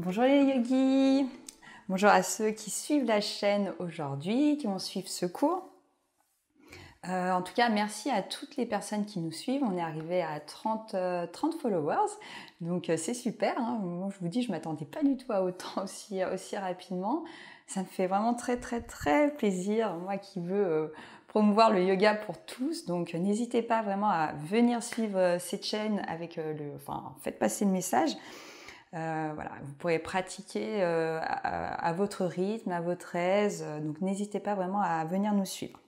Bonjour les yogis, bonjour à ceux qui suivent la chaîne aujourd'hui, qui vont suivre ce cours. En tout cas, merci à toutes les personnes qui nous suivent. On est arrivé à 30 followers, donc c'est super. Hein. Moi, je vous dis, je ne m'attendais pas du tout à autant aussi rapidement. Ça me fait vraiment très plaisir, moi qui veux promouvoir le yoga pour tous. Donc n'hésitez pas vraiment à venir suivre cette chaîne avec faites passer le message. Voilà, vous pourrez pratiquer à votre rythme, à votre aise, donc n'hésitez pas vraiment à venir nous suivre.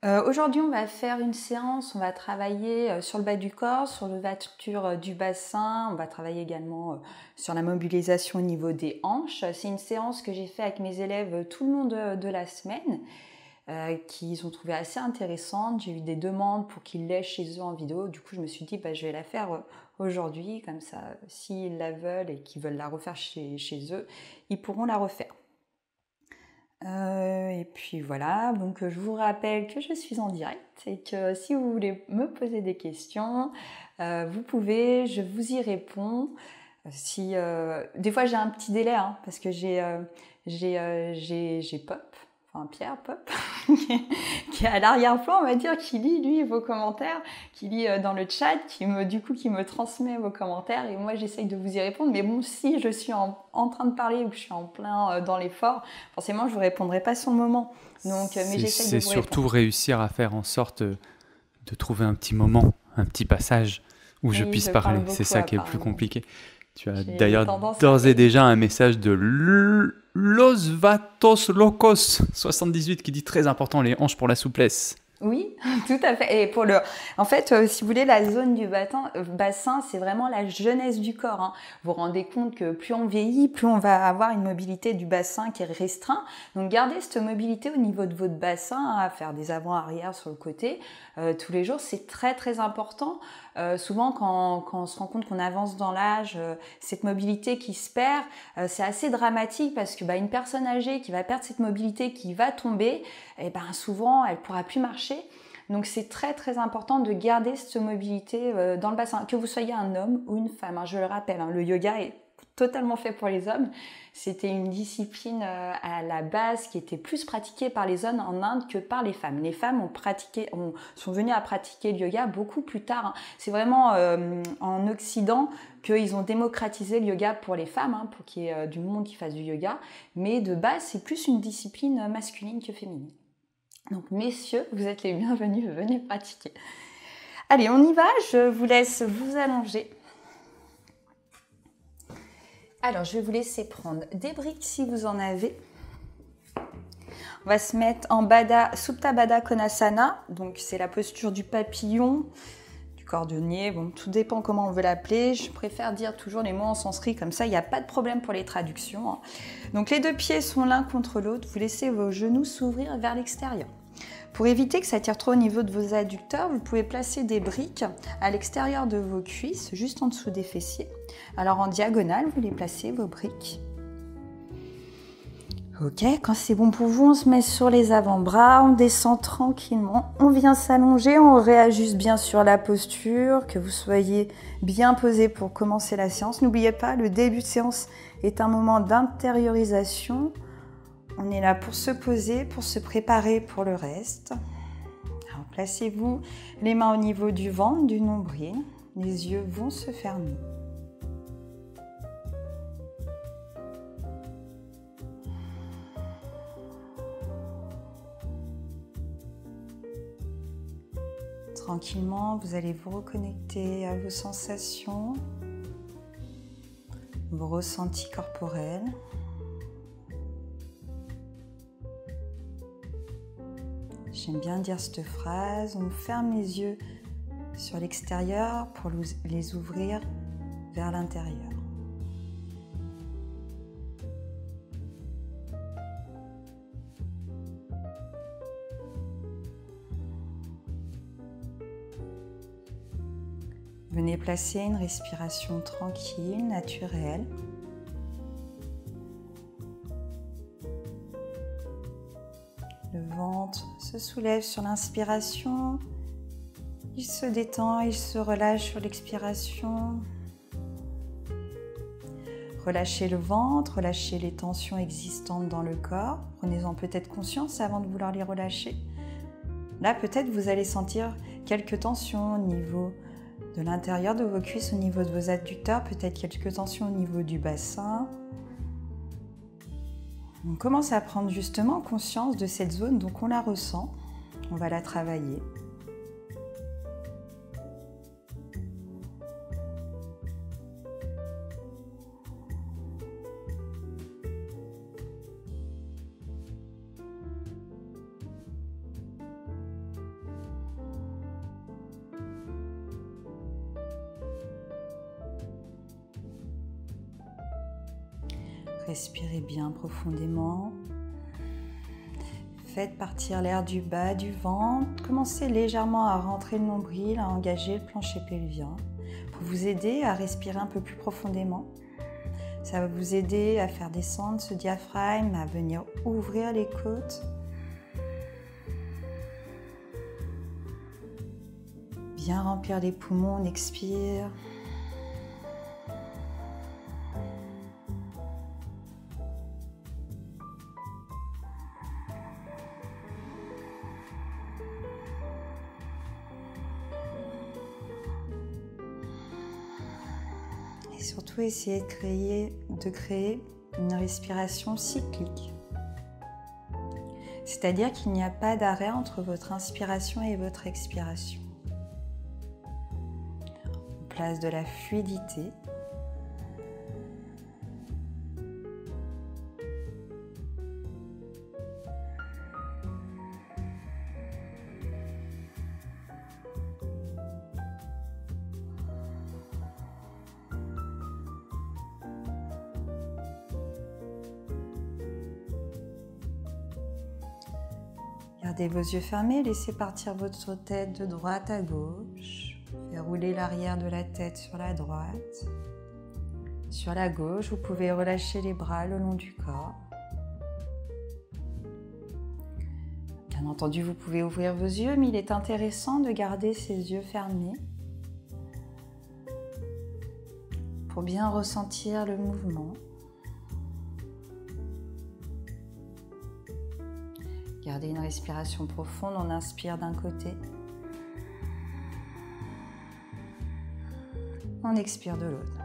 Aujourd'hui, on va faire une séance, on va travailler sur le bas du corps, sur l'ouverture du bassin, on va travailler également sur la mobilisation au niveau des hanches. C'est une séance que j'ai fait avec mes élèves tout le long de la semaine, qu'ils ont trouvé assez intéressante. J'ai eu des demandes pour qu'ils l'aient chez eux en vidéo, du coup je me suis dit je vais la faire aujourd'hui, comme ça s'ils la veulent et qu'ils veulent la refaire chez eux, ils pourront la refaire. Et puis voilà, donc je vous rappelle que je suis en direct et que si vous voulez me poser des questions, vous pouvez, je vous y réponds. Des fois j'ai un petit délai parce que j'ai Pop, enfin Pierre Pop, qui est à l'arrière-plan, on va dire, qui lit lui vos commentaires, qui lit dans le chat, qui me transmet vos commentaires et moi j'essaye de vous y répondre. Mais bon, si je suis en train de parler ou que je suis en plein dans l'effort, forcément je vous répondrai pas sur le moment. Donc, mais j'essaye de vous répondre. C'est surtout réussir à faire en sorte de trouver un petit moment, un petit passage où je puisse parler. C'est ça qui est le plus compliqué. Tu as d'ailleurs d'ores et déjà un message de Los Vatos Locos 78 qui dit très important, les hanches pour la souplesse. Oui, tout à fait. Et en fait, si vous voulez, la zone du bassin, c'est vraiment la jeunesse du corps. Hein. Vous vous rendez compte que plus on vieillit, plus on va avoir une mobilité du bassin qui est restreinte. Donc, gardez cette mobilité au niveau de votre bassin, à faire des avant-arrière sur le côté tous les jours. C'est très important. Souvent, quand on se rend compte qu'on avance dans l'âge, cette mobilité qui se perd, c'est assez dramatique parce que une personne âgée qui va perdre cette mobilité, qui va tomber, souvent, elle ne pourra plus marcher. Donc, c'est très important de garder cette mobilité dans le bassin, que vous soyez un homme ou une femme. Hein, je le rappelle, le yoga est totalement fait pour les hommes. C'était une discipline à la base qui était plus pratiquée par les hommes en Inde que par les femmes. Les femmes sont venues à pratiquer le yoga beaucoup plus tard. Hein. C'est vraiment en Occident qu'ils ont démocratisé le yoga pour les femmes, pour qu'il y ait du monde qui fasse du yoga. Mais de base, c'est plus une discipline masculine que féminine. Donc messieurs, vous êtes les bienvenus, venez pratiquer. Allez, on y va, je vous laisse vous allonger. Alors, je vais vous laisser prendre des briques si vous en avez. On va se mettre en Supta Baddha Konasana. Donc, c'est la posture du papillon, du cordonnier. Bon, tout dépend comment on veut l'appeler. Je préfère dire toujours les mots en sanskrit, comme ça, il n'y a pas de problème pour les traductions. Donc, les deux pieds sont l'un contre l'autre. Vous laissez vos genoux s'ouvrir vers l'extérieur. Pour éviter que ça tire trop au niveau de vos adducteurs, vous pouvez placer des briques à l'extérieur de vos cuisses, juste en dessous des fessiers. Alors en diagonale, vous les placez, vos briques. Ok, quand c'est bon pour vous, on se met sur les avant-bras, on descend tranquillement, on vient s'allonger, on réajuste bien sûr la posture, que vous soyez bien posé pour commencer la séance. N'oubliez pas, le début de séance est un moment d'intériorisation. On est là pour se poser, pour se préparer pour le reste. Alors, placez-vous les mains au niveau du ventre, du nombril. Les yeux vont se fermer. Tranquillement, vous allez vous reconnecter à vos sensations, vos ressentis corporels. J'aime bien dire cette phrase, on ferme les yeux sur l'extérieur pour les ouvrir vers l'intérieur. Venez placer une respiration tranquille, naturelle. Le ventre se soulève sur l'inspiration, il se détend, il se relâche sur l'expiration. Relâchez le ventre, relâchez les tensions existantes dans le corps. Prenez-en peut-être conscience avant de vouloir les relâcher. Là, peut-être vous allez sentir quelques tensions au niveau de l'intérieur de vos cuisses, au niveau de vos adducteurs, peut-être quelques tensions au niveau du bassin. On commence à prendre justement conscience de cette zone, donc on la ressent, on va la travailler. Respirez bien profondément. Faites partir l'air du bas du ventre. Commencez légèrement à rentrer le nombril, à engager le plancher pelvien pour vous aider à respirer un peu plus profondément. Ça va vous aider à faire descendre ce diaphragme, à venir ouvrir les côtes. Bien remplir les poumons, on expire. Et surtout, essayez de créer une respiration cyclique. C'est-à-dire qu'il n'y a pas d'arrêt entre votre inspiration et votre expiration. On place de la fluidité. Gardez vos yeux fermés, laissez partir votre tête de droite à gauche. Faites rouler l'arrière de la tête sur la droite. Sur la gauche, vous pouvez relâcher les bras le long du corps. Bien entendu, vous pouvez ouvrir vos yeux, mais il est intéressant de garder ces yeux fermés pour bien ressentir le mouvement. Gardez une respiration profonde, on inspire d'un côté. On expire de l'autre.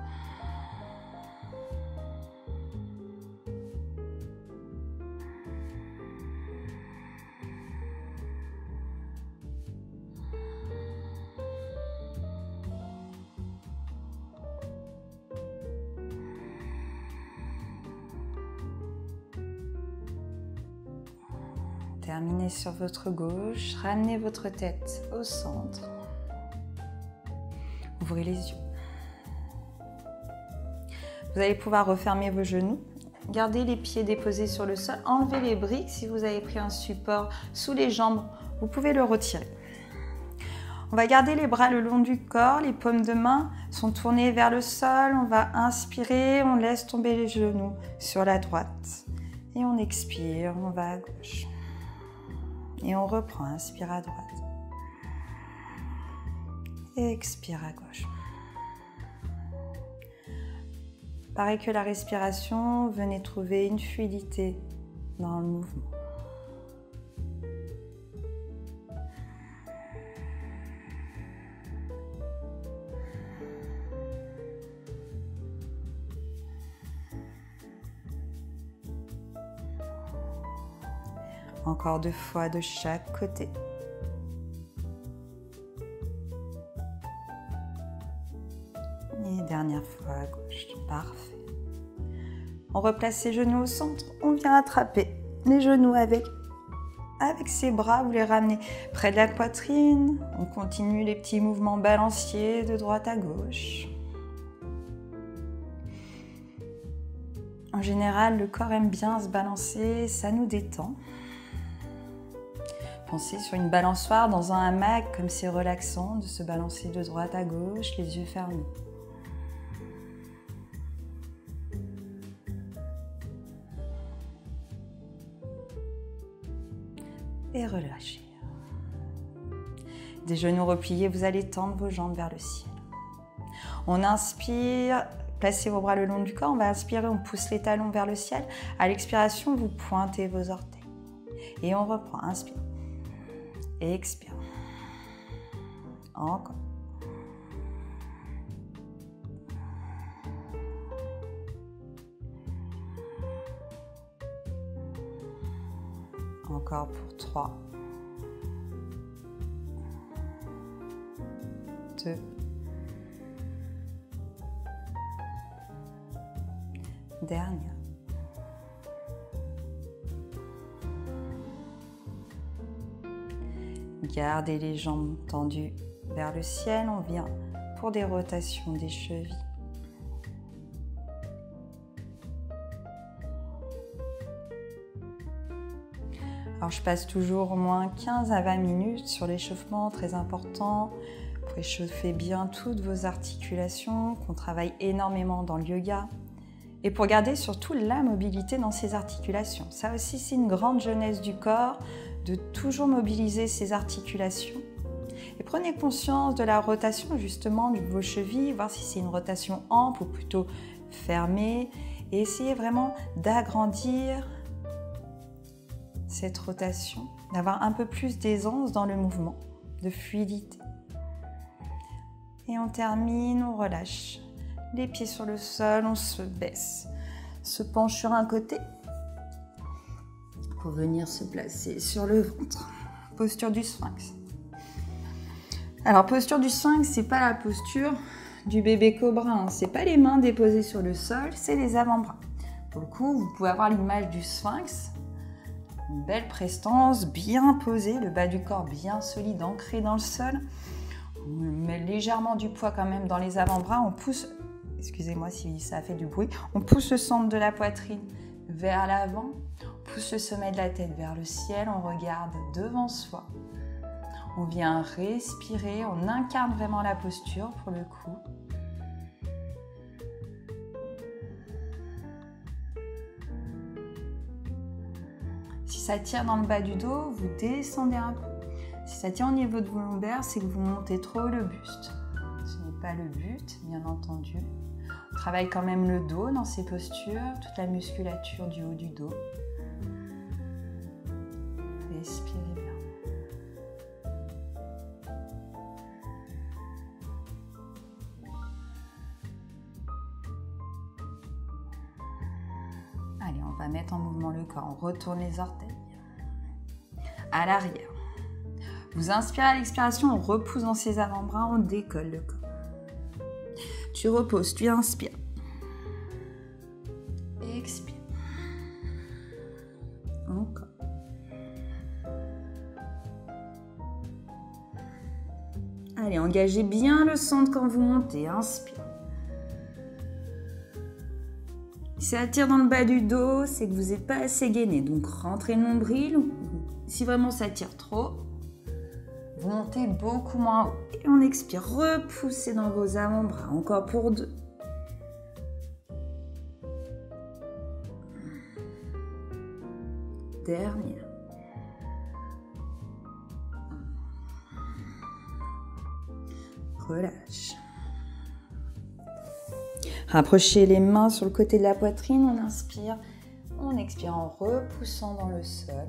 Terminez sur votre gauche, ramenez votre tête au centre. Ouvrez les yeux. Vous allez pouvoir refermer vos genoux. Gardez les pieds déposés sur le sol. Enlevez les briques. Si vous avez pris un support sous les jambes, vous pouvez le retirer. On va garder les bras le long du corps. Les paumes de main sont tournées vers le sol. On va inspirer. On laisse tomber les genoux sur la droite. Et on expire. On va à gauche. Et on reprend, inspire à droite. Et expire à gauche. Pareil que la respiration, venez trouver une fluidité dans le mouvement. Encore 2 fois de chaque côté. Et dernière fois à gauche. Parfait. On replace ses genoux au centre. On vient attraper les genoux avec ses bras. Vous les ramenez près de la poitrine. On continue les petits mouvements balanciers de droite à gauche. En général, le corps aime bien se balancer. Ça nous détend. Pensez sur une balançoire dans un hamac, comme c'est relaxant de se balancer de droite à gauche, les yeux fermés. Et relâchez. Des genoux repliés, vous allez tendre vos jambes vers le ciel. On inspire, placez vos bras le long du corps. On va inspirer, on pousse les talons vers le ciel. À l'expiration, vous pointez vos orteils. Et on reprend. Inspire. Expire. Encore. Encore pour 3. 2. Dernière. Gardez les jambes tendues vers le ciel. On vient pour des rotations des chevilles. Alors je passe toujours au moins 15 à 20 minutes sur l'échauffement, très important, pour échauffer bien toutes vos articulations, qu'on travaille énormément dans le yoga, et pour garder surtout la mobilité dans ces articulations. Ça aussi, c'est une grande jeunesse du corps, de toujours mobiliser ces articulations. Et prenez conscience de la rotation justement de vos chevilles, voir si c'est une rotation ample ou plutôt fermée, et essayez vraiment d'agrandir cette rotation, d'avoir un peu plus d'aisance dans le mouvement, de fluidité. Et on termine, on relâche. Les pieds sur le sol, on se baisse, se penche sur un côté pour venir se placer sur le ventre. Posture du sphinx. Alors, posture du sphinx, c'est pas la posture du bébé cobra, hein. C'est pas les mains déposées sur le sol, c'est les avant-bras. Pour le coup, vous pouvez avoir l'image du sphinx. Une belle prestance, bien posée, le bas du corps bien solide, ancré dans le sol. On met légèrement du poids quand même dans les avant-bras. On pousse, excusez-moi si ça a fait du bruit, on pousse le centre de la poitrine vers l'avant. On pousse le sommet de la tête vers le ciel. On regarde devant soi. On vient respirer. On incarne vraiment la posture pour le coup. Si ça tire dans le bas du dos, vous descendez un peu. Si ça tient au niveau de vos lombaires, c'est que vous montez trop le buste. Ce n'est pas le but, bien entendu. On travaille quand même le dos dans ces postures, toute la musculature du haut du dos. Respirez bien. Allez, on va mettre en mouvement le corps. On retourne les orteils. À l'arrière. Vous inspirez à l'expiration, on repousse dans ses avant-bras, on décolle le corps. Tu reposes, tu inspires. Expire. Encore. Allez, engagez bien le centre quand vous montez. Inspire. Si ça tire dans le bas du dos, c'est que vous n'êtes pas assez gainé. Donc, rentrez le nombril. Si vraiment ça tire trop, vous montez beaucoup moins haut. Et on expire. Repoussez dans vos avant-bras. Encore pour 2. Dernière. Relâche. Rapprochez les mains sur le côté de la poitrine. On inspire. On expire en repoussant dans le sol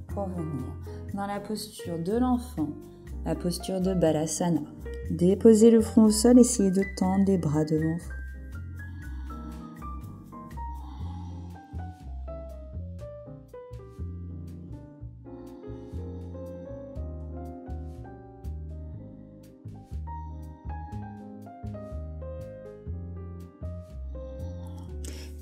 pour venir dans la posture de l'enfant, la posture de Balasana. Déposez le front au sol, essayez de tendre les bras devant vous.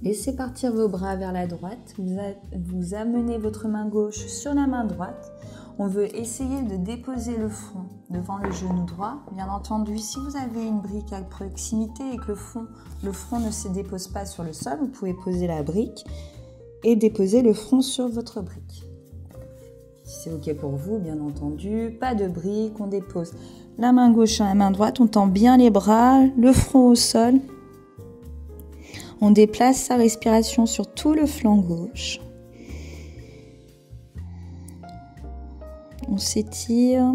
Laissez partir vos bras vers la droite. Vous amenez votre main gauche sur la main droite. On veut essayer de déposer le front devant le genou droit. Bien entendu, si vous avez une brique à proximité et que le front ne se dépose pas sur le sol, vous pouvez poser la brique et déposer le front sur votre brique. Si c'est OK pour vous, bien entendu, pas de brique. On dépose la main gauche sur la main droite. On tend bien les bras, le front au sol. On déplace sa respiration sur tout le flanc gauche. On s'étire.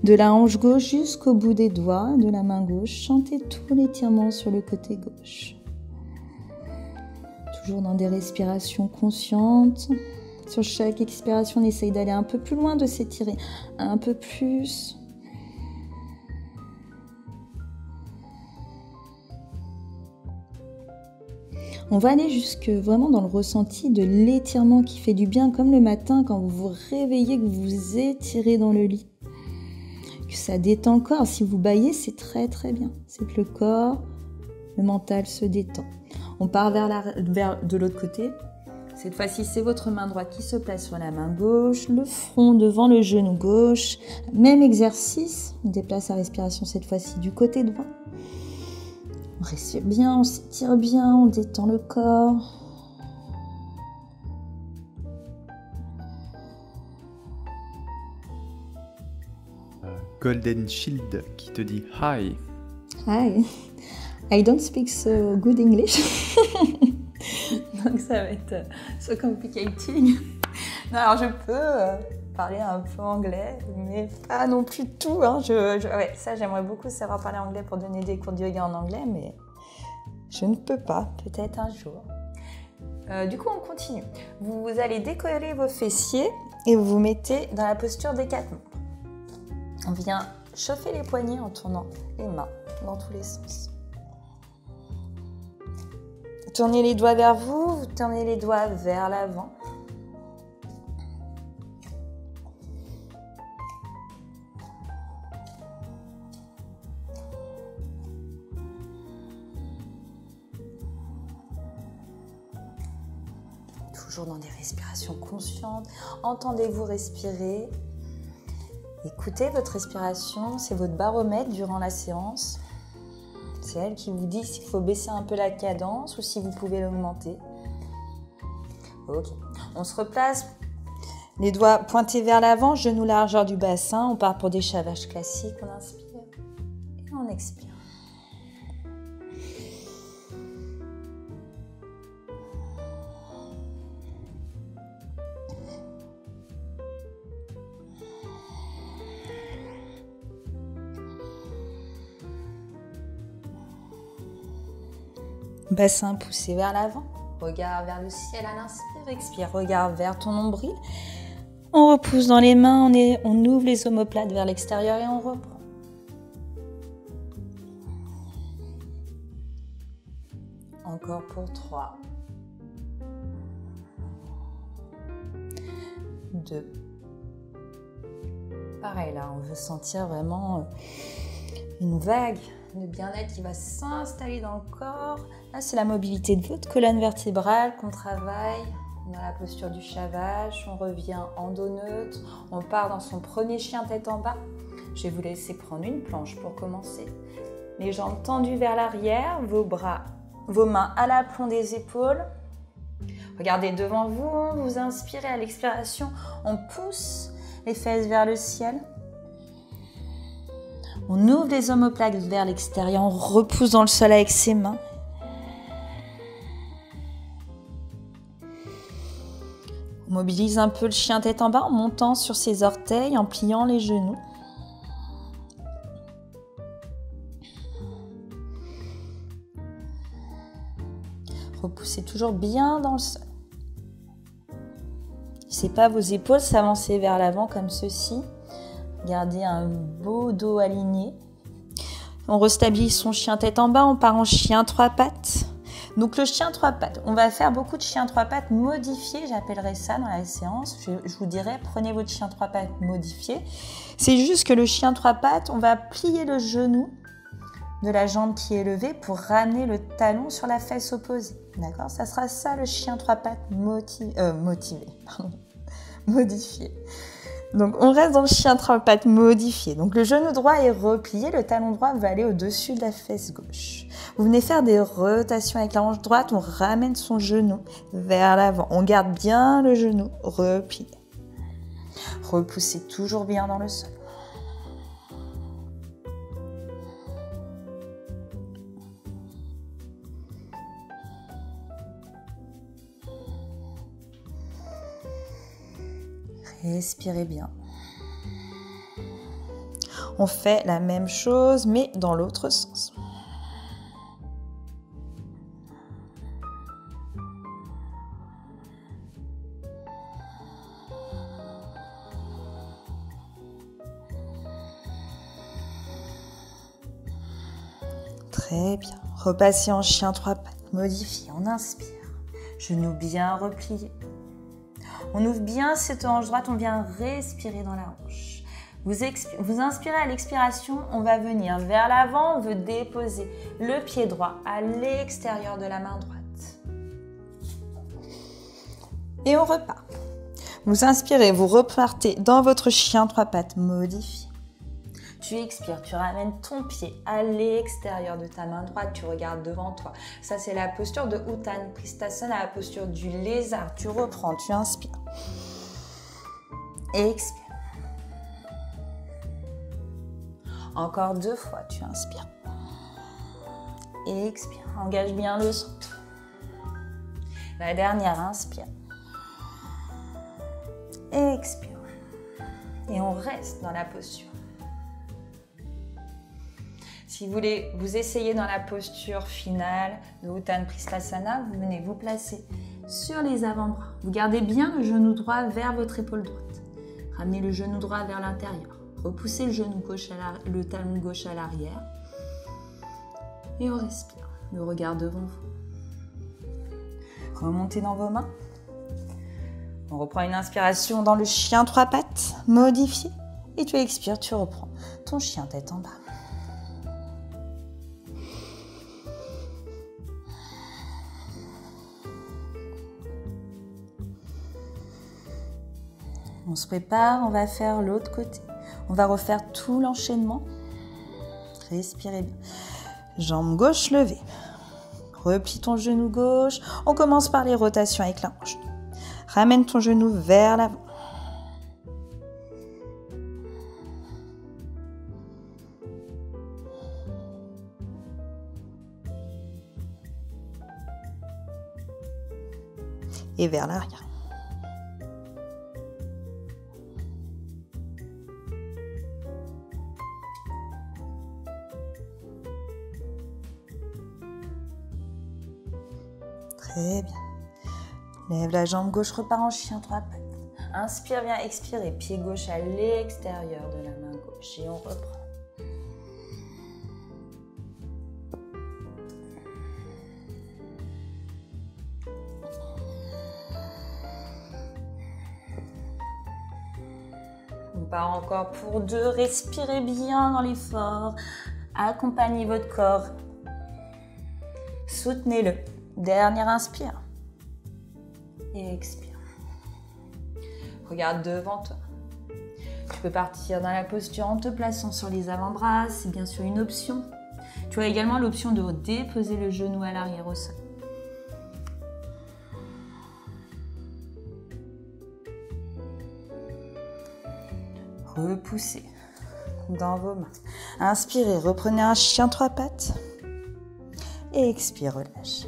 De la hanche gauche jusqu'au bout des doigts de la main gauche, chantez tout l'étirement sur le côté gauche. Toujours dans des respirations conscientes. Sur chaque expiration, on essaye d'aller un peu plus loin, de s'étirer un peu plus. On va aller jusque vraiment dans le ressenti de l'étirement qui fait du bien, comme le matin quand vous vous réveillez, que vous vous étirez dans le lit. Que ça détend le corps. Si vous bâillez, c'est très très bien. C'est que le corps, le mental se détend. On part vers de l'autre côté. Cette fois-ci, c'est votre main droite qui se place sur la main gauche, le front devant le genou gauche. Même exercice. On déplace la respiration cette fois-ci du côté droit. On respire bien, on s'étire bien, on détend le corps. Golden Shield qui te dit hi. Hi. I don't speak so good English. Donc ça va être so complicating. Non, alors je peux parler un peu anglais, mais pas non plus tout. Hein. Ouais, ça, j'aimerais beaucoup savoir parler anglais pour donner des cours de yoga en anglais, mais je ne peux pas. Peut-être un jour. Du coup, on continue. Vous allez décoller vos fessiers et vous vous mettez dans la posture des 4 membres. On vient chauffer les poignets en tournant les mains dans tous les sens. Tournez les doigts vers vous, vous tournez les doigts vers l'avant. Toujours dans des respirations conscientes. Entendez-vous respirer. Écoutez votre respiration, c'est votre baromètre durant la séance. C'est elle qui vous dit s'il faut baisser un peu la cadence ou si vous pouvez l'augmenter. Ok, on se replace, les doigts pointés vers l'avant, genoux largeur du bassin. On part pour des chavages classiques. On inspire et on expire. Bassin poussé vers l'avant, regard vers le ciel à l'inspire, expire, regard vers ton nombril. On repousse dans les mains, on ouvre les omoplates vers l'extérieur et on reprend. Encore pour 3, 2. Pareil là, on veut sentir vraiment une vague de bien-être qui va s'installer dans le corps. Là, c'est la mobilité de votre colonne vertébrale qu'on travaille dans la posture du chavage. On revient en dos neutre. On part dans son premier chien tête en bas. Je vais vous laisser prendre une planche pour commencer. Les jambes tendues vers l'arrière, vos mains à l'aplomb des épaules. Regardez devant vous, vous inspirez à l'expiration. On pousse les fesses vers le ciel. On ouvre les omoplates vers l'extérieur, on repousse dans le sol avec ses mains. On mobilise un peu le chien tête en bas en montant sur ses orteils, en pliant les genoux. Repoussez toujours bien dans le sol. Laissez pas vos épaules s'avancer vers l'avant comme ceci. Gardez un beau dos aligné. On restabilise son chien tête en bas, on part en chien 3 pattes. Donc le chien 3 pattes, on va faire beaucoup de chiens 3 pattes modifiés, j'appellerai ça dans la séance. Je vous dirais, prenez votre chien 3 pattes modifié. C'est juste que le chien 3 pattes, on va plier le genou de la jambe qui est levée pour ramener le talon sur la fesse opposée. D'accord ? Ça sera ça le chien 3 pattes modifié. Donc, on reste dans le chien 3 pattes modifié. Donc, le genou droit est replié, le talon droit va aller au-dessus de la fesse gauche. Vous venez faire des rotations avec la hanche droite, on ramène son genou vers l'avant. On garde bien le genou replié. Repoussez toujours bien dans le sol. Respirez bien. On fait la même chose, mais dans l'autre sens. Très bien. Repassez en chien 3 pattes. Modifiez. On inspire. Genoux bien repliés. On ouvre bien cette hanche droite. On vient respirer dans la hanche. Vous inspirez à l'expiration. On va venir vers l'avant. On veut déposer le pied droit à l'extérieur de la main droite. Et on repart. Vous inspirez. Vous repartez dans votre chien 3 pattes. Modifiez. Tu expires, tu ramènes ton pied à l'extérieur de ta main droite, tu regardes devant toi. Ça, c'est la posture de Utthana Pristhasana, la posture du lézard. Tu reprends, tu inspires. Expire. Encore 2 fois, tu inspires. Expire. Engage bien le centre. La dernière, inspire. Expire. Et on reste dans la posture. Si vous voulez vous essayer dans la posture finale de Utthana Pristhasana, vous venez vous placer sur les avant-bras. Vous gardez bien le genou droit vers votre épaule droite. Ramenez le genou droit vers l'intérieur. Repoussez le genou gauche le talon gauche à l'arrière. Et on respire. Le regard devant vous. Remontez dans vos mains. On reprend une inspiration dans le chien 3 pattes, modifié. Et tu expires, tu reprends ton chien tête en bas. On se prépare, on va faire l'autre côté. On va refaire tout l'enchaînement. Respirez bien. Jambe gauche levée. Replie ton genou gauche. On commence par les rotations avec la hanche. Ramène ton genou vers l'avant. Et vers l'arrière. Très bien. Lève la jambe gauche, repart en chien 3 pattes. Inspire, viens expirer. Pied gauche à l'extérieur de la main gauche. Et on reprend. On part encore pour 2. Respirez bien dans l'effort. Accompagnez votre corps. Soutenez-le. Dernière inspire. Et expire. Regarde devant toi. Tu peux partir dans la posture en te plaçant sur les avant-bras. C'est bien sûr une option. Tu as également l'option de déposer le genou à l'arrière au sol. Repoussez dans vos mains. Inspirez, reprenez un chien 3 pattes. Et expire, relâche.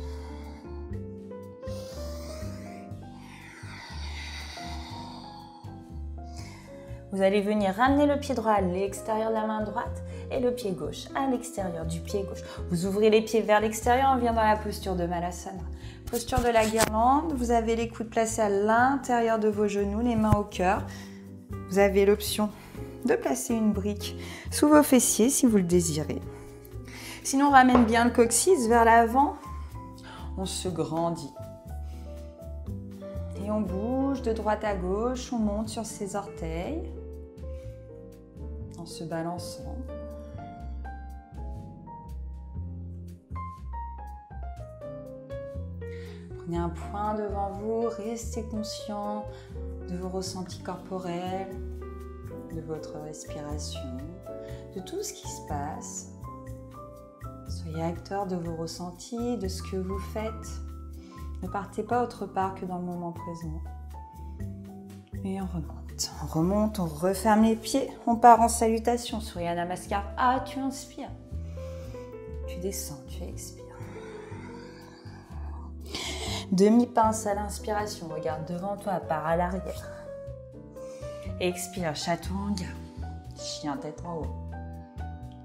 Vous allez venir ramener le pied droit à l'extérieur de la main droite et le pied gauche à l'extérieur du pied gauche. Vous ouvrez les pieds vers l'extérieur, on vient dans la posture de Malasana. Posture de la guirlande, vous avez les coudes placés à l'intérieur de vos genoux, les mains au cœur. Vous avez l'option de placer une brique sous vos fessiers si vous le désirez. Sinon, on ramène bien le coccyx vers l'avant. On se grandit. Et on bouge de droite à gauche, on monte sur ses orteils. En se balançant. Prenez un point devant vous, restez conscient de vos ressentis corporels, de votre respiration, de tout ce qui se passe. Soyez acteur de vos ressentis, de ce que vous faites. Ne partez pas autre part que dans le moment présent. Et on remonte. On remonte, on referme les pieds. On part en salutation. Surya Namaskar. Ah, tu inspires. Tu descends, tu expires. Demi-pince à l'inspiration. Regarde devant toi, part à l'arrière. Expire, Chaturanga. Chien tête en haut.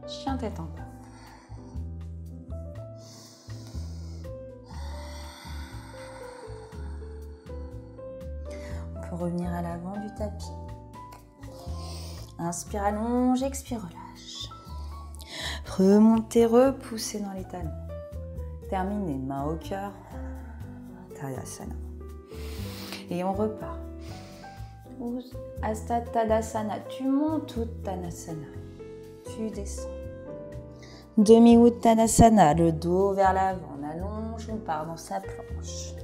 chien tête en bas. On peut revenir à l'avant du tapis. Inspire, allonge, expire, relâche. Remontez, repoussez dans les talons. Terminez, main au cœur. Tadasana. Et on repart. Hasta Tadasana. Tu montes Uttanasana. Tu descends. Demi-Uttanasana. Le dos vers l'avant. On allonge, on part dans sa planche.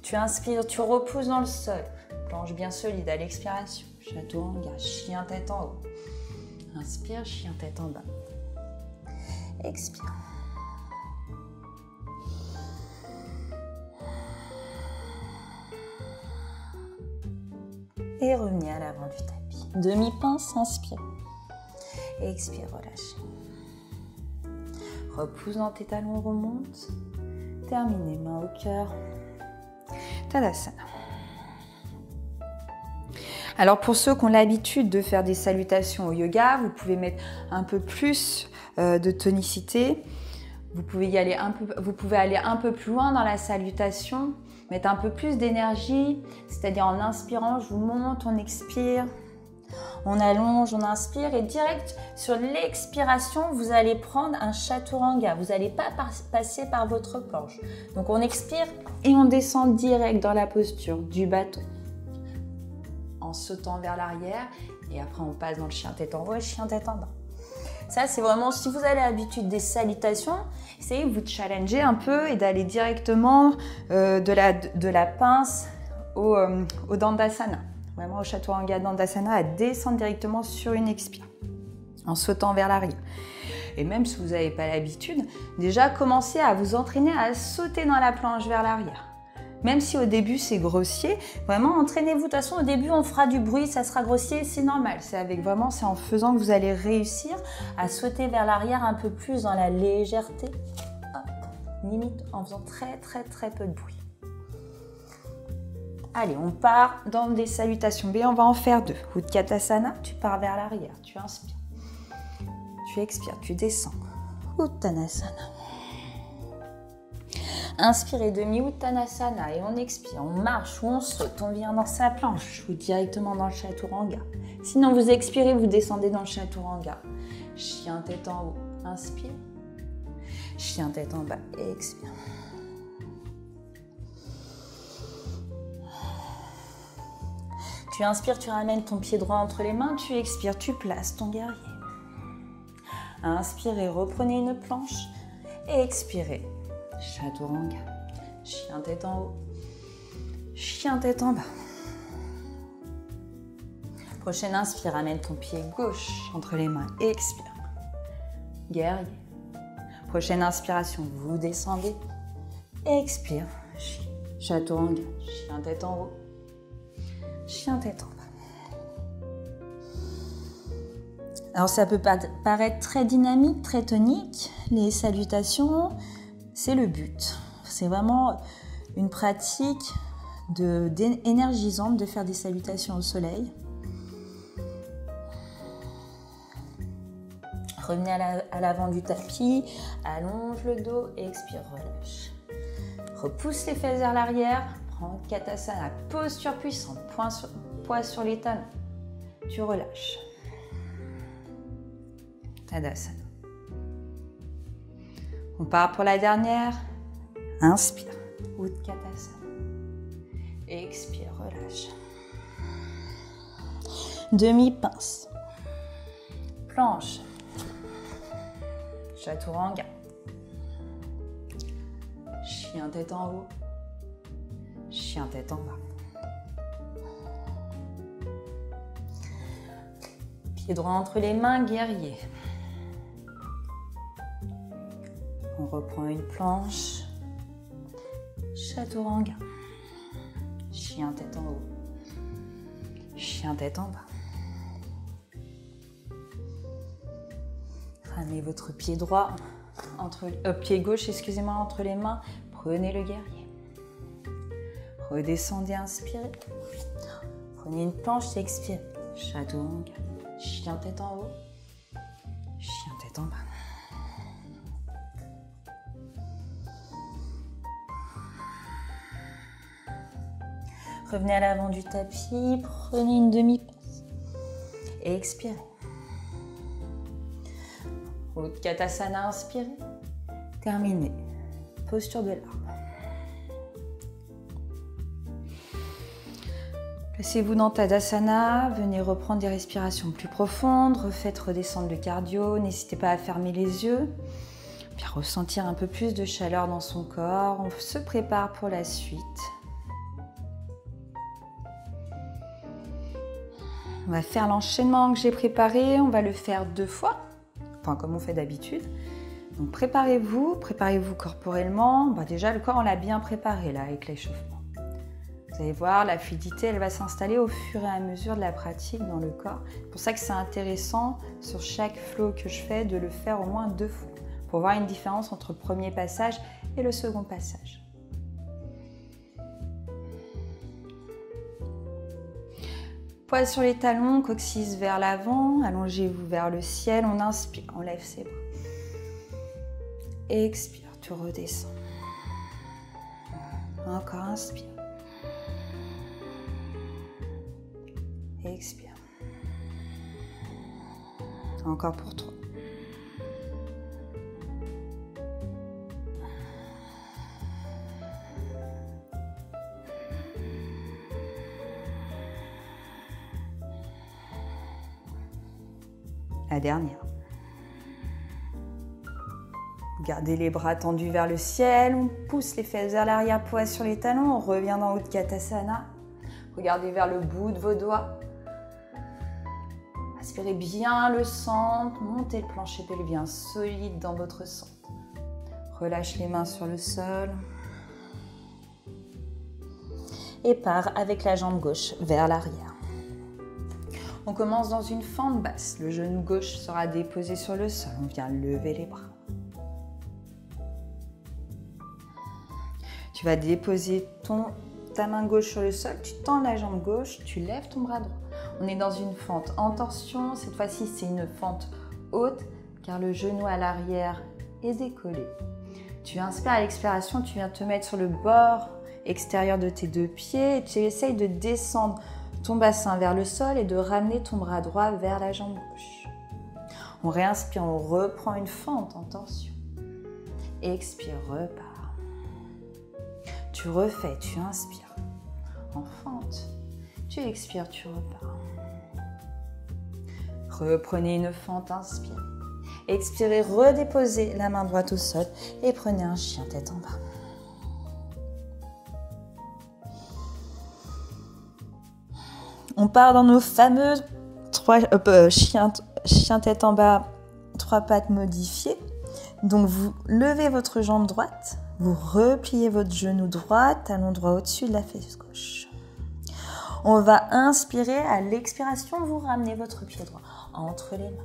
Tu inspires, tu repousses dans le sol. Planche bien solide à l'expiration. Chaturanga, chien tête en haut. Inspire, chien tête en bas. Expire. Et revenez à l'avant du tapis. Demi-pince, inspire. Expire, relâchez. Repousse dans tes talons, remonte. Terminez, main au cœur. Tadasana. Alors pour ceux qui ont l'habitude de faire des salutations au yoga, vous pouvez mettre un peu plus de tonicité. Vous pouvez aller un peu plus loin dans la salutation, mettre un peu plus d'énergie, c'est-à-dire en inspirant, je vous monte, on expire, on allonge, on inspire et direct sur l'expiration, vous allez prendre un chaturanga. Vous n'allez pas passer par votre planche. Donc on expire et on descend direct dans la posture du bateau. En sautant vers l'arrière et après on passe dans le chien tête en haut et chien tête en bas. Ça c'est vraiment, si vous avez l'habitude des salutations, essayez de vous challenger un peu et d'aller directement de la pince au Dandasana. Vraiment au Chaturanga Dandasana, à descendre directement sur une expire en sautant vers l'arrière. Et même si vous n'avez pas l'habitude, déjà commencez à vous entraîner à sauter dans la planche vers l'arrière. Même si au début c'est grossier, vraiment entraînez-vous. De toute façon, au début on fera du bruit, ça sera grossier, c'est normal. C'est en faisant que vous allez réussir à sauter vers l'arrière un peu plus dans la légèreté. Hop, limite en faisant très très très peu de bruit. Allez, on part dans des salutations B, on va en faire 2. Utkatasana, tu pars vers l'arrière, tu inspires. Tu expires, tu descends. Uttanasana. Inspirez demi-Uttanasana et on expire, on marche ou on saute, on vient dans sa planche ou directement dans le Chaturanga. Sinon vous expirez, vous descendez dans le Chaturanga. Chien tête en haut, inspire. Chien tête en bas, expire. Tu inspires, tu ramènes ton pied droit entre les mains, tu expires, tu places ton guerrier. Inspirez, reprenez une planche et expirez. Chaturanga, chien tête en haut, chien tête en bas. Prochaine inspire, amène ton pied gauche entre les mains, expire. Guerrier. Prochaine inspiration, vous descendez, expire. Chaturanga, chien tête en haut, chien tête en bas. Alors ça peut paraître très dynamique, très tonique, les salutations. C'est le but. C'est vraiment une pratique énergisante de faire des salutations au soleil. Revenez à l'avant du tapis, allonge le dos, expire, relâche. Repousse les fesses vers l'arrière, prends Katasana, posture puissante, poids sur les talons. Tu relâches. Tadasana. On part pour la dernière. Inspire. Utkatasana. Expire, relâche. Demi-pince. Planche. Chaturanga. Chien tête en haut. Chien tête en bas. Pied droit entre les mains, guerrier. On reprend une planche. Chaturanga. Chien tête en haut. Chien tête en bas. Ramenez votre pied droit, pied gauche, excusez-moi, entre les mains. Prenez le guerrier. Redescendez, inspirez. Prenez une planche, expirez. Chaturanga. Chien tête en haut. Chien tête en bas. Revenez à l'avant du tapis, prenez une demi-passe. Et expirez. Utkatasana, inspirez. Terminez. Posture de l'arbre. Placez-vous dans Tadasana, venez reprendre des respirations plus profondes, refaites redescendre le cardio, n'hésitez pas à fermer les yeux, puis à ressentir un peu plus de chaleur dans son corps. On se prépare pour la suite. On va faire l'enchaînement que j'ai préparé, on va le faire 2 fois, enfin comme on fait d'habitude. Donc préparez-vous corporellement. Déjà le corps on l'a bien préparé là avec l'échauffement. Vous allez voir, la fluidité, elle va s'installer au fur et à mesure de la pratique dans le corps. C'est pour ça que c'est intéressant, sur chaque flow que je fais, de le faire au moins 2 fois, pour voir une différence entre le premier passage et le second passage. Poids sur les talons, coccyx vers l'avant, allongez-vous vers le ciel, on inspire, on lève ses bras. Expire, tu redescends. Encore inspire. Expire. Encore pour 3. La dernière. Gardez les bras tendus vers le ciel, on pousse les fesses vers l'arrière, poids sur les talons, on revient dans Utkatasana. Regardez vers le bout de vos doigts. Aspirez bien le centre, montez le plancher pelvien solide dans votre centre. Relâche les mains sur le sol. Et part avec la jambe gauche vers l'arrière. On commence dans une fente basse. Le genou gauche sera déposé sur le sol. On vient lever les bras. Tu vas déposer ta main gauche sur le sol, tu tends la jambe gauche, tu lèves ton bras droit. On est dans une fente en torsion. Cette fois-ci, c'est une fente haute car le genou à l'arrière est décollé. Tu inspires à l'expiration, tu viens te mettre sur le bord extérieur de tes 2 pieds et tu essayes de descendre ton bassin vers le sol et de ramener ton bras droit vers la jambe gauche. On réinspire, on reprend une fente en torsion. Expire, repars. Tu refais, tu inspires en fente. Tu expires, tu repars. Reprenez une fente, inspirez. Expirez, redéposez la main droite au sol et prenez un chien tête en bas. On part dans nos fameux chien tête en bas, 3 pattes modifiées. Donc vous levez votre jambe droite, vous repliez votre genou droit, talon droit au-dessus de la fesse gauche. On va inspirer, à l'expiration, vous ramenez votre pied droit entre les mains.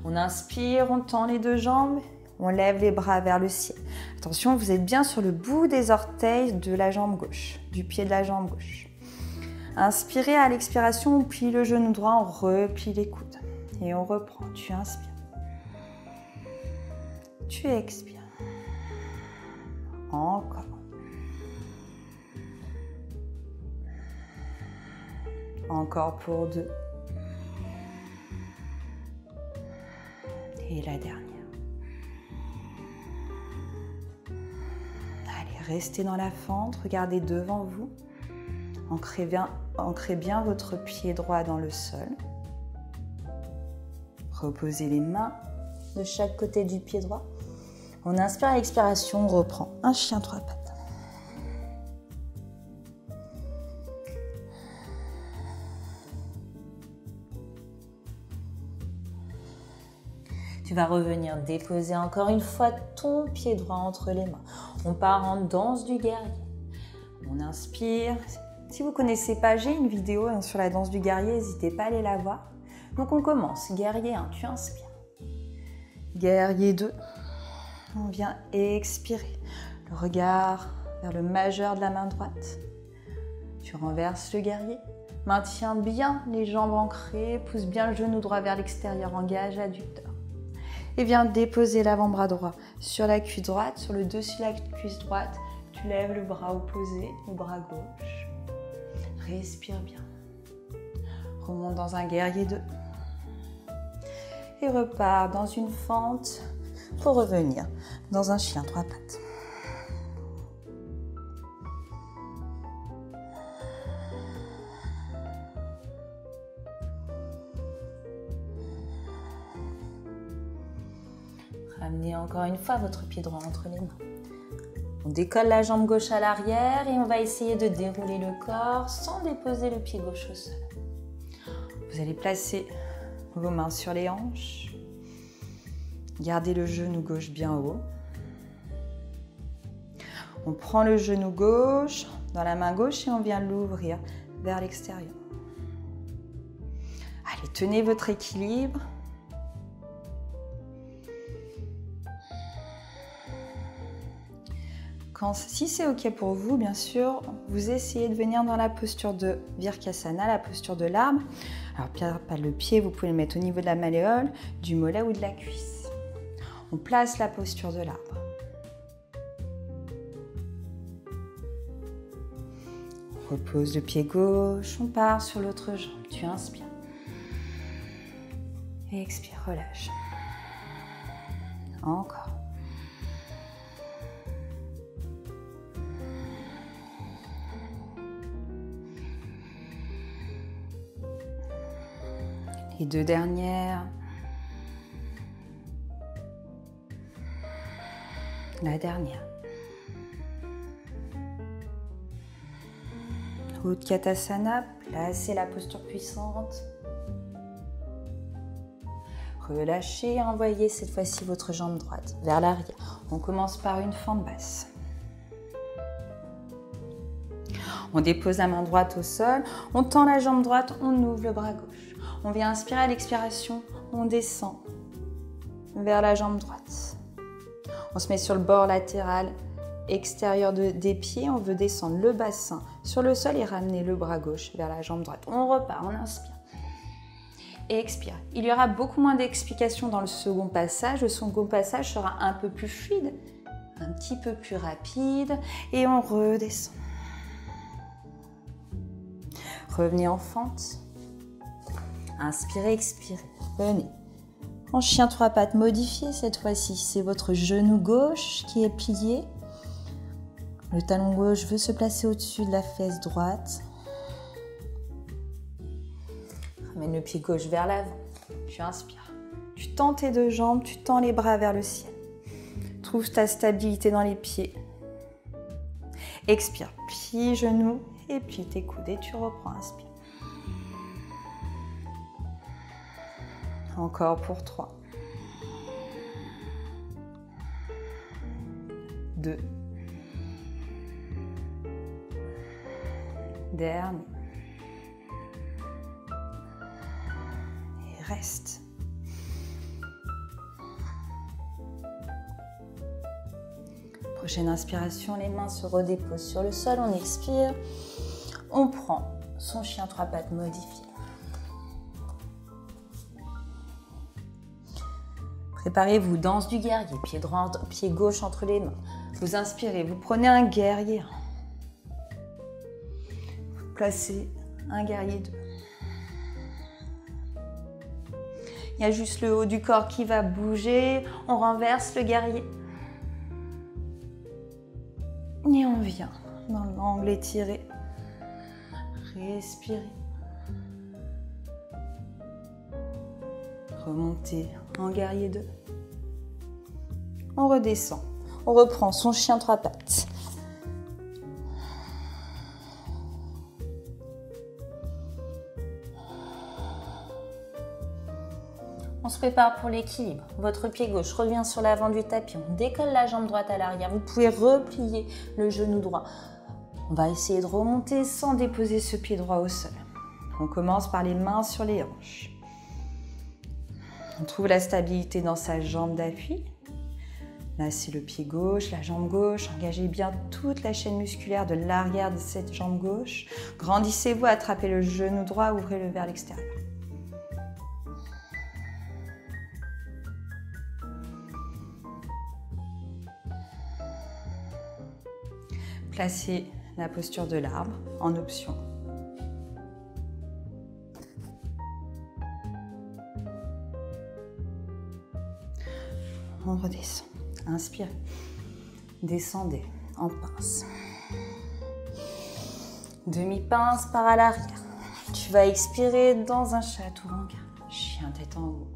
On inspire, on tend les 2 jambes, on lève les bras vers le ciel. Attention, vous êtes bien sur le bout des orteils de la jambe gauche, du pied de la jambe gauche. Inspirez, à l'expiration, on plie le genou droit, on replie les coudes. Et on reprend, tu inspires. Tu expires. Encore. Encore pour 2. Et la dernière. Allez, restez dans la fente, regardez devant vous. Ancrez bien votre pied droit dans le sol. Reposez les mains de chaque côté du pied droit. On inspire, à l'expiration, on reprend un chien 3 pattes. Tu vas revenir déposer encore une fois ton pied droit entre les mains. On part en danse du guerrier. On inspire. Si vous ne connaissez pas, j'ai une vidéo sur la danse du guerrier, n'hésitez pas à aller la voir. Donc on commence. Guerrier 1, tu inspires. Guerrier 2. On vient expirer. Le regard vers le majeur de la main droite. Tu renverses le guerrier. Maintiens bien les jambes ancrées. Pousse bien le genou droit vers l'extérieur. Engage adducteur. Et viens déposer l'avant-bras droit sur la cuisse droite, sur le dessus de la cuisse droite. Tu lèves le bras opposé, le bras gauche. Respire bien. Remonte dans un guerrier 2. Et repars dans une fente pour revenir dans un chien 3 pattes. Ramenez encore une fois votre pied droit entre les mains. On décolle la jambe gauche à l'arrière et on va essayer de dérouler le corps sans déposer le pied gauche au sol. Vous allez placer vos mains sur les hanches. Gardez le genou gauche bien haut. On prend le genou gauche dans la main gauche et on vient l'ouvrir vers l'extérieur. Allez, tenez votre équilibre. Si c'est OK pour vous, bien sûr, vous essayez de venir dans la posture de Virkasana, la posture de l'arbre. Alors, pas le pied, vous pouvez le mettre au niveau de la malléole, du mollet ou de la cuisse. On place la posture de l'arbre. On repose le pied gauche, on part sur l'autre jambe. Tu inspires. Et expire, relâche. Encore. Les 2 dernières. La dernière. Utkatasana, placez la posture puissante. Relâchez et envoyez cette fois-ci votre jambe droite vers l'arrière. On commence par une fente basse. On dépose la main droite au sol, on tend la jambe droite, on ouvre le bras gauche. On vient inspirer à l'expiration, on descend vers la jambe droite. On se met sur le bord latéral extérieur des pieds, on veut descendre le bassin sur le sol et ramener le bras gauche vers la jambe droite. On repart, on inspire et expire. Il y aura beaucoup moins d'explications dans le second passage. Le second passage sera un peu plus fluide, un petit peu plus rapide et on redescend. Revenez en fente. Inspirez, expirez. Venez. En chien 3 pattes modifié, cette fois-ci, c'est votre genou gauche qui est plié. Le talon gauche veut se placer au-dessus de la fesse droite. Ramène le pied gauche vers l'avant. Tu inspires. Tu tends tes 2 jambes, tu tends les bras vers le ciel. Trouve ta stabilité dans les pieds. Expire. Plie genoux et plie tes coudes et tu reprends. Inspire. Encore pour 3. 2. Dernier. Et reste. Prochaine inspiration, les mains se redéposent sur le sol. On expire. On prend son chien 3 pattes modifié. Préparez-vous, danse du guerrier, pied droit, pied gauche entre les mains. Vous inspirez, vous prenez un guerrier. Vous placez un guerrier 2. Il y a juste le haut du corps qui va bouger. On renverse le guerrier. Et on vient dans l'angle étiré. Respirez. Remontez en guerrier 2. On redescend. On reprend son chien 3 pattes. On se prépare pour l'équilibre. Votre pied gauche revient sur l'avant du tapis. On décolle la jambe droite à l'arrière. Vous pouvez replier le genou droit. On va essayer de remonter sans déposer ce pied droit au sol. On commence par les mains sur les hanches. On trouve la stabilité dans sa jambe d'appui. Là, c'est le pied gauche, la jambe gauche. Engagez bien toute la chaîne musculaire de l'arrière de cette jambe gauche. Grandissez-vous, attrapez le genou droit, ouvrez-le vers l'extérieur. Placez la posture de l'arbre en option. On redescend. Inspirez. Descendez en pince. Demi-pince par à l'arrière. Tu vas expirer dans un chaturanga. Chien tête en haut.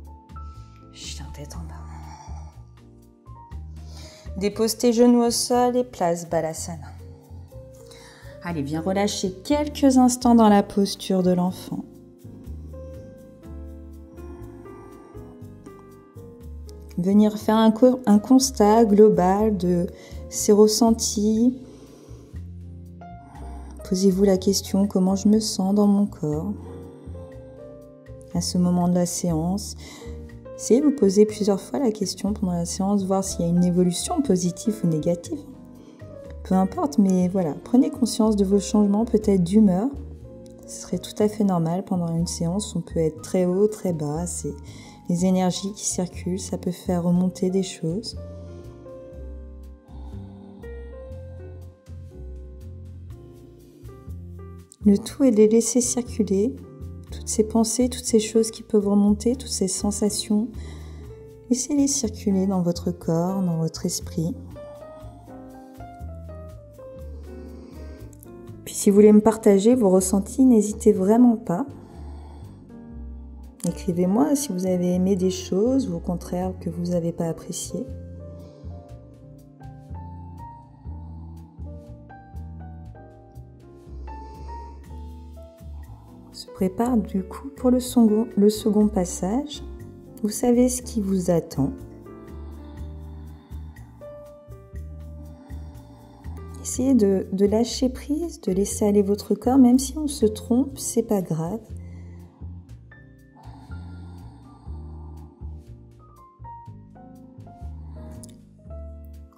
Chien tête en bas. Dépose tes genoux au sol et place Balasana. Allez, viens relâcher quelques instants dans la posture de l'enfant. Venir faire un constat global de ses ressentis. Posez-vous la question, comment je me sens dans mon corps à ce moment de la séance. Essayez de vous poser plusieurs fois la question pendant la séance, voir s'il y a une évolution positive ou négative. Peu importe, mais voilà, prenez conscience de vos changements, peut-être d'humeur. Ce serait tout à fait normal pendant une séance, on peut être très haut, très bas, c'est les énergies qui circulent, ça peut faire remonter des choses. Le tout est de les laisser circuler, toutes ces pensées, toutes ces choses qui peuvent remonter, toutes ces sensations. Laissez-les circuler dans votre corps, dans votre esprit. Puis si vous voulez me partager vos ressentis, n'hésitez vraiment pas. Écrivez-moi si vous avez aimé des choses ou au contraire que vous n'avez pas apprécié. On se prépare du coup pour le second passage. Vous savez ce qui vous attend. Essayez de lâcher prise, de laisser aller votre corps, même si on se trompe, c'est pas grave.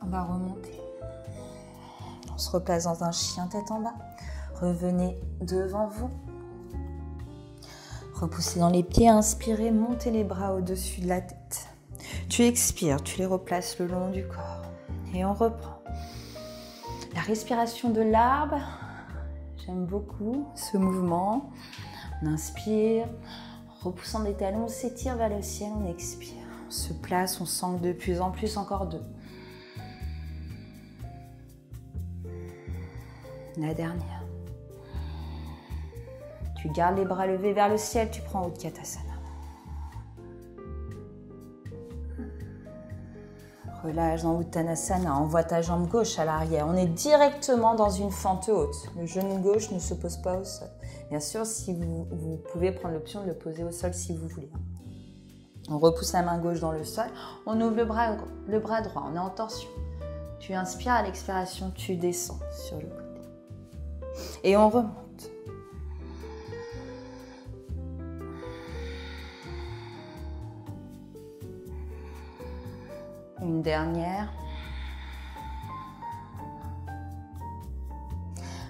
On va remonter. On se replace dans un chien tête en bas. Revenez devant vous. Repoussez dans les pieds, inspirez, montez les bras au-dessus de la tête. Tu expires, tu les replaces le long du corps. Et on reprend. La respiration de l'arbre. J'aime beaucoup ce mouvement. On inspire, repoussant des talons, on s'étire vers le ciel, on expire. On se place, on s'ancre de plus en plus, encore 2. La dernière. Tu gardes les bras levés vers le ciel, tu prends Utkatasana. Relâche dans Uttanasana, envoie ta jambe gauche à l'arrière. On est directement dans une fente haute. Le genou gauche ne se pose pas au sol. Bien sûr, si vous pouvez prendre l'option de le poser au sol si vous voulez. On repousse la main gauche dans le sol. On ouvre le bras droit, on est en torsion. Tu inspires, à l'expiration, tu descends sur le côté. Et on remonte. Une dernière.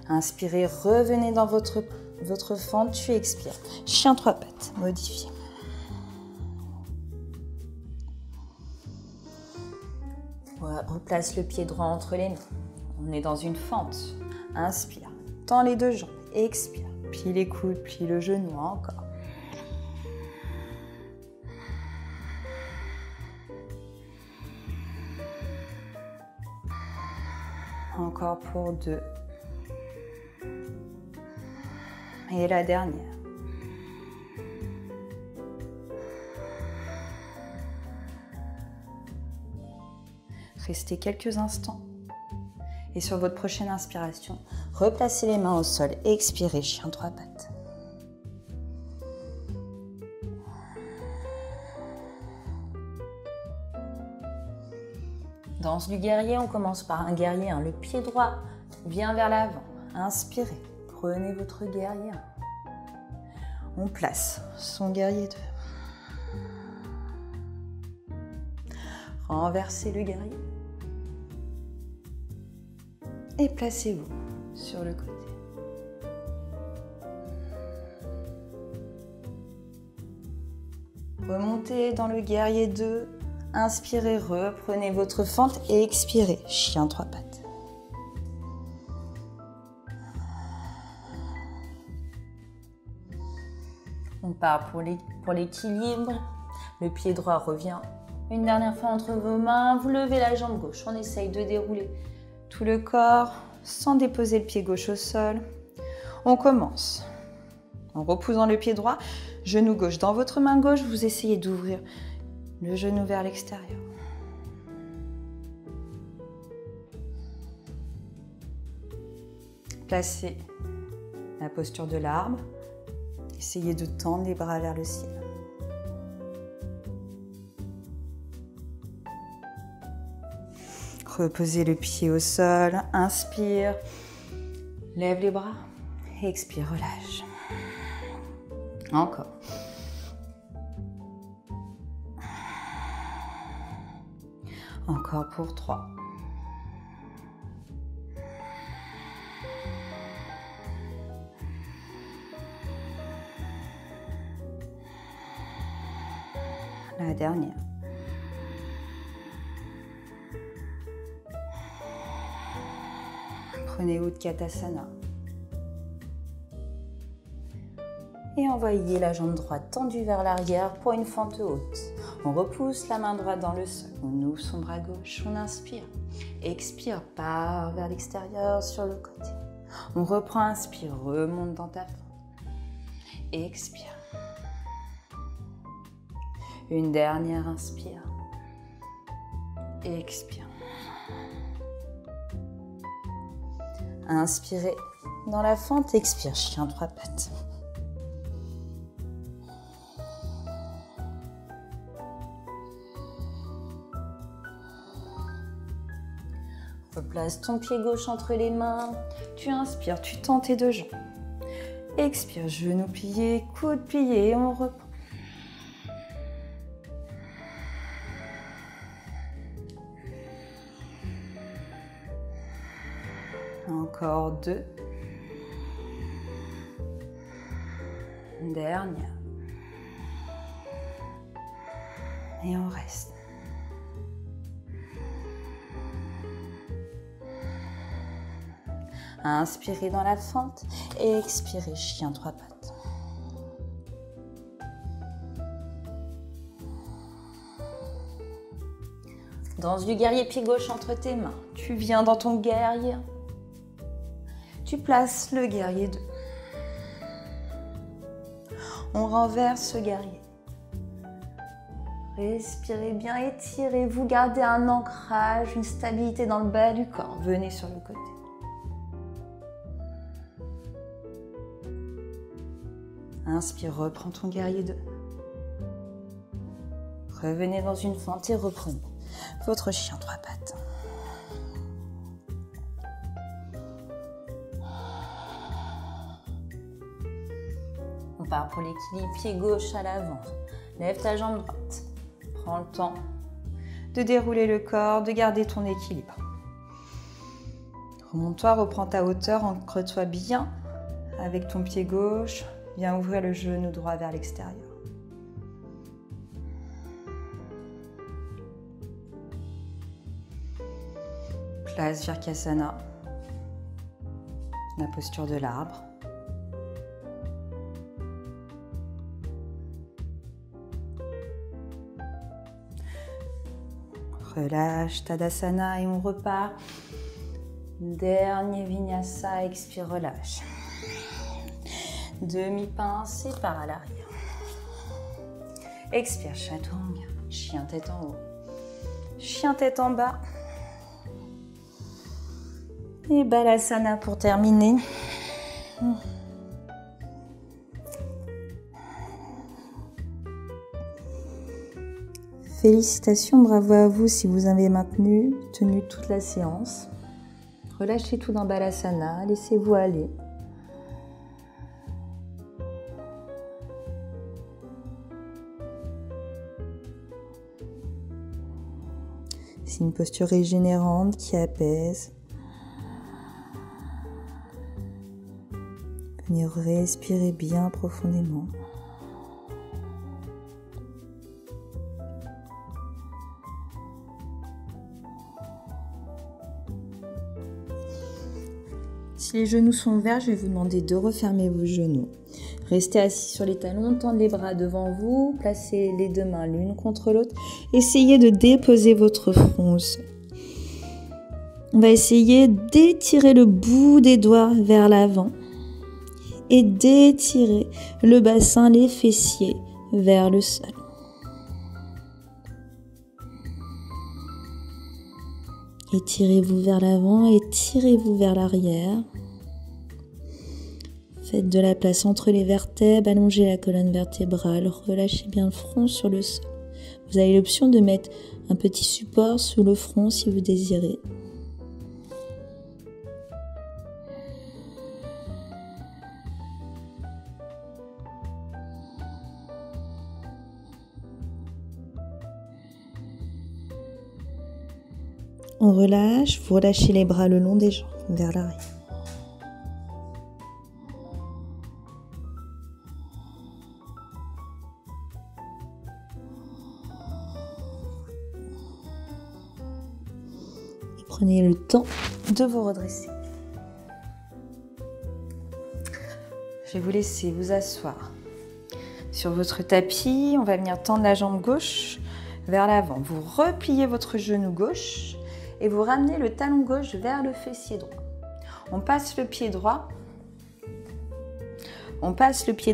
Inspirez, revenez dans votre fente, tu expires. Chien 3 pattes, modifié. Voilà, replace le pied droit entre les mains. On est dans une fente. Inspire, tends les 2 jambes, expire. Plie les coudes, plie le genou, encore. Encore pour 2. Et la dernière. Restez quelques instants. Et sur votre prochaine inspiration, replacez les mains au sol. Expirez, chien 3 pattes. Danse du guerrier, on commence par un guerrier 1. Le pied droit vient vers l'avant. Inspirez, prenez votre guerrier 1. On place son guerrier 2. Renversez le guerrier. Et placez-vous sur le côté. Remontez dans le guerrier 2. Inspirez, reprenez votre fente et expirez. Chien 3 pattes. part pour l'équilibre. Le pied droit revient une dernière fois entre vos mains. Vous levez la jambe gauche. On essaye de dérouler tout le corps sans déposer le pied gauche au sol. On commence en repoussant le pied droit, genou gauche dans votre main gauche. Vous essayez d'ouvrir le genou vers l'extérieur. Placez la posture de l'arbre. Essayez de tendre les bras vers le ciel. Reposez le pied au sol. Inspire. Lève les bras. Expire, relâche. Encore. Encore pour 3. La dernière. Prenez Utkatasana. Et envoyez la jambe droite tendue vers l'arrière pour une fente haute. On repousse la main droite dans le sol. On ouvre son bras gauche. On inspire. Expire, part vers l'extérieur sur le côté. On reprend, inspire, remonte dans ta fente. Expire. Une dernière, inspire. Expire. Inspirez dans la fente, expire, chien 3 pattes. Replace ton pied gauche entre les mains. Tu inspires, tu tends tes 2 jambes. Expire, genou plié, coude plié, on reprend. Encore 2. Dernière. Et on reste. Inspirez dans la fente et expirez, chien 3 pattes. Danse du guerrier, pied gauche entre tes mains. Tu viens dans ton guerrier. Tu places le guerrier 2. On renverse ce guerrier. Respirez bien, étirez-vous, gardez un ancrage, une stabilité dans le bas du corps. Venez sur le côté. Inspire, reprends ton guerrier 2. Revenez dans une fente et reprenez votre chien 3 pattes. On part pour l'équilibre, pied gauche à l'avant. Lève ta jambe droite. Prends le temps de dérouler le corps, de garder ton équilibre. Remonte-toi, reprends ta hauteur, ancre-toi bien avec ton pied gauche. Viens ouvrir le genou droit vers l'extérieur. Place Virkasana, la posture de l'arbre. Relâche Tadasana et on repart. Dernier Vinyasa, expire, relâche. Demi-pince et part à l'arrière. Expire, Chaturanga, chien tête en haut. Chien tête en bas. Et Balasana pour terminer. Félicitations, bravo à vous si vous avez tenu toute la séance. Relâchez tout dans Balasana, laissez-vous aller. C'est une posture régénérante qui apaise. Venez respirer bien profondément. Si les genoux sont ouverts, je vais vous demander de refermer vos genoux. Restez assis sur les talons, tendez les bras devant vous, placez les deux mains l'une contre l'autre. Essayez de déposer votre front au sol. On va essayer d'étirer le bout des doigts vers l'avant et d'étirer le bassin, les fessiers vers le sol. Étirez-vous vers l'avant, étirez-vous vers l'arrière. Faites de la place entre les vertèbres, allongez la colonne vertébrale, relâchez bien le front sur le sol. Vous avez l'option de mettre un petit support sous le front si vous désirez. On relâche, vous relâchez les bras le long des jambes, vers l'arrière. Et prenez le temps de vous redresser. Je vais vous laisser vous asseoir sur votre tapis. On va venir tendre la jambe gauche vers l'avant. Vous repliez votre genou gauche et vous ramenez le talon gauche vers le fessier droit. On passe le pied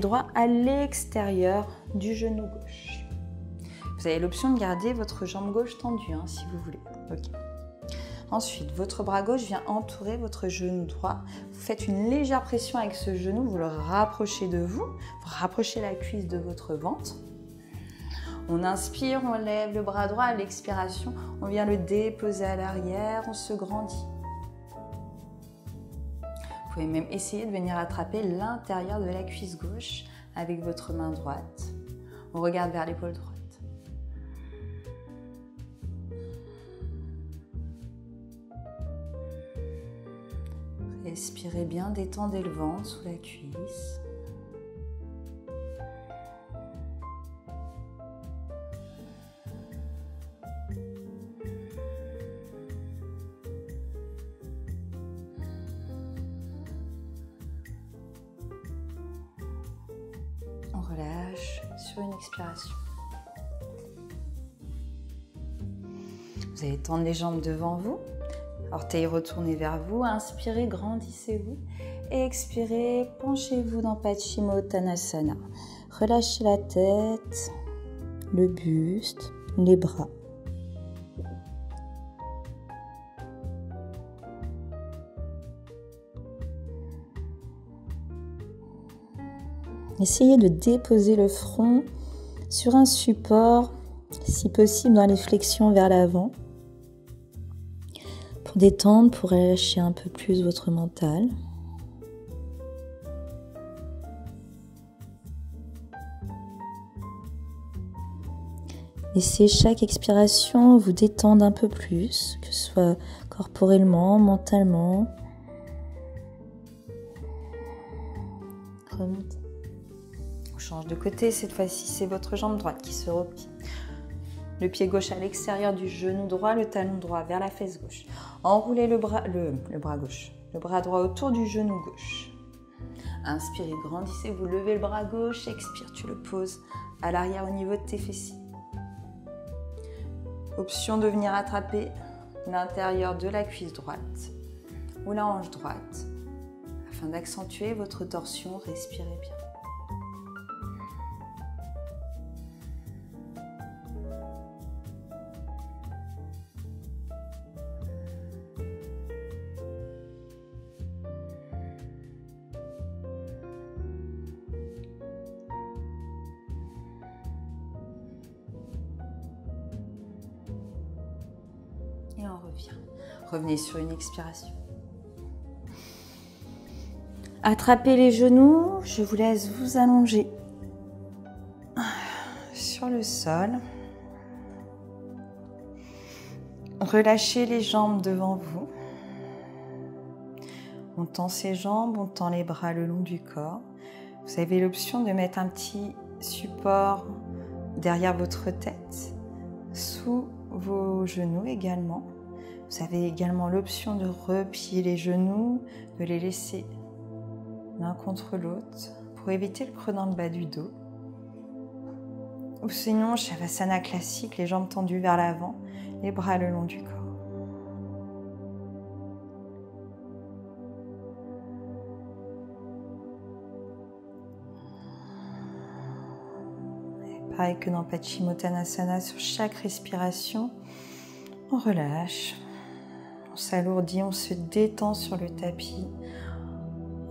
droit à l'extérieur du genou gauche. Vous avez l'option de garder votre jambe gauche tendue si vous voulez. Okay. Ensuite, votre bras gauche vient entourer votre genou droit. Vous faites une légère pression avec ce genou, vous le rapprochez de vous, vous rapprochez la cuisse de votre ventre. On inspire, on lève le bras droit à l'expiration, on vient le déposer à l'arrière, on se grandit. Vous pouvez même essayer de venir attraper l'intérieur de la cuisse gauche avec votre main droite. On regarde vers l'épaule droite. Respirez bien, détendez le ventre sous la cuisse. On relâche sur une expiration. Vous allez tendre les jambes devant vous. Orteils retournés vers vous, inspirez, grandissez-vous. Expirez, penchez-vous dans Paschimottanasana. Relâchez la tête, le buste, les bras. Essayez de déposer le front sur un support, si possible dans les flexions vers l'avant. Pour détendre, pour relâcher un peu plus votre mental. Laissez chaque expiration vous détendre un peu plus, que ce soit corporellement, mentalement. Remontez. On change de côté, cette fois-ci c'est votre jambe droite qui se replie. Le pied gauche à l'extérieur du genou droit, le talon droit vers la fesse gauche. Enroulez le bras gauche, le bras droit autour du genou gauche. Inspirez, grandissez, vous levez le bras gauche, expire, tu le poses à l'arrière au niveau de tes fessiers. Option de venir attraper l'intérieur de la cuisse droite ou la hanche droite afin d'accentuer votre torsion, respirez bien. Et on revient. Revenez sur une expiration. Attrapez les genoux, je vous laisse vous allonger sur le sol. Relâchez les jambes devant vous. On tend ses jambes, on tend les bras le long du corps. Vous avez l'option de mettre un petit support derrière votre tête, sous vos genoux également. Vous avez également l'option de replier les genoux, de les laisser l'un contre l'autre pour pour éviter le creux dans le bas du dos. Ou sinon, Shavasana classique, les jambes tendues vers l'avant, les bras le long du corps. Et pareil que dans Paschimottanasana, sur chaque respiration, on relâche, on s'alourdit, on se détend sur le tapis.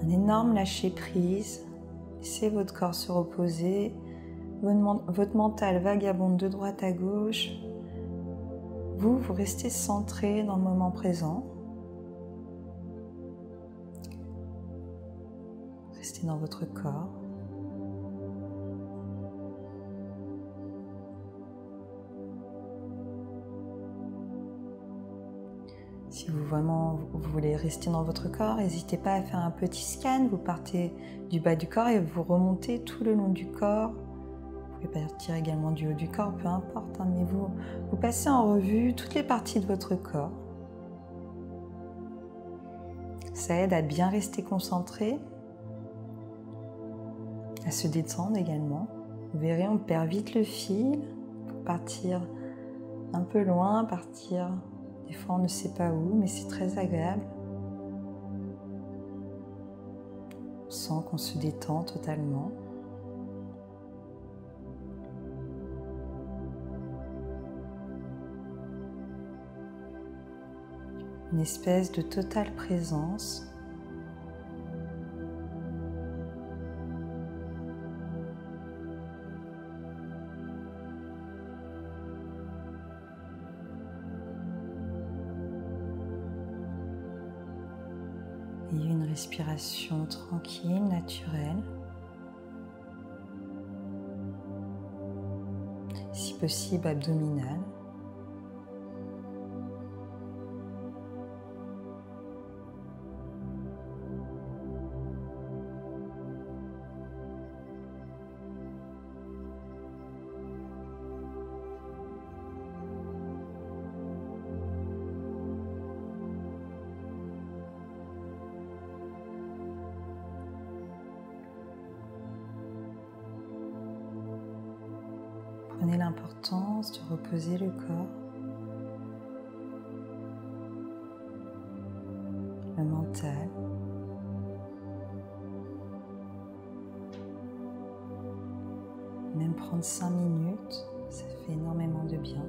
Un énorme lâcher prise. Laissez votre corps se reposer. Votre mental vagabonde de droite à gauche. Vous restez centré dans le moment présent. Restez dans votre corps. Si vous voulez rester dans votre corps, n'hésitez pas à faire un petit scan. Vous partez du bas du corps et vous remontez tout le long du corps. Vous pouvez partir également du haut du corps, peu importe, mais vous passez en revue toutes les parties de votre corps. Ça aide à bien rester concentré, à se détendre également. Vous verrez, on perd vite le fil pour partir un peu loin, partir... Des fois, on ne sait pas où, mais c'est très agréable. On sent qu'on se détend totalement. Une espèce de totale présence. Et une respiration tranquille, naturelle. Si possible, abdominale. Prenez l'importance de reposer le corps, le mental. Même prendre 5 minutes, ça fait énormément de bien.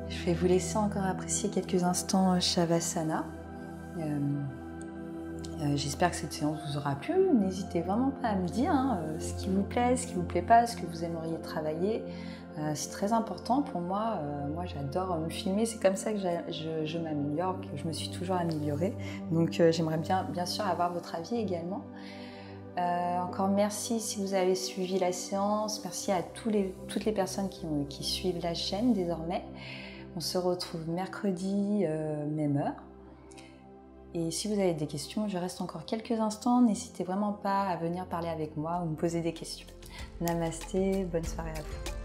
Je vais vous laisser encore apprécier quelques instants Shavasana. J'espère que cette séance vous aura plu. N'hésitez vraiment pas à me dire ce qui vous plaît, ce qui vous plaît pas, ce que vous aimeriez travailler. C'est très important pour moi. Moi, j'adore me filmer. C'est comme ça que je m'améliore, que je me suis toujours améliorée. Donc, j'aimerais bien sûr avoir votre avis également. Encore merci si vous avez suivi la séance. Merci à toutes les personnes qui suivent la chaîne désormais. On se retrouve mercredi, même heure. Et si vous avez des questions, je reste encore quelques instants. N'hésitez vraiment pas à venir parler avec moi ou me poser des questions. Namasté, bonne soirée à vous.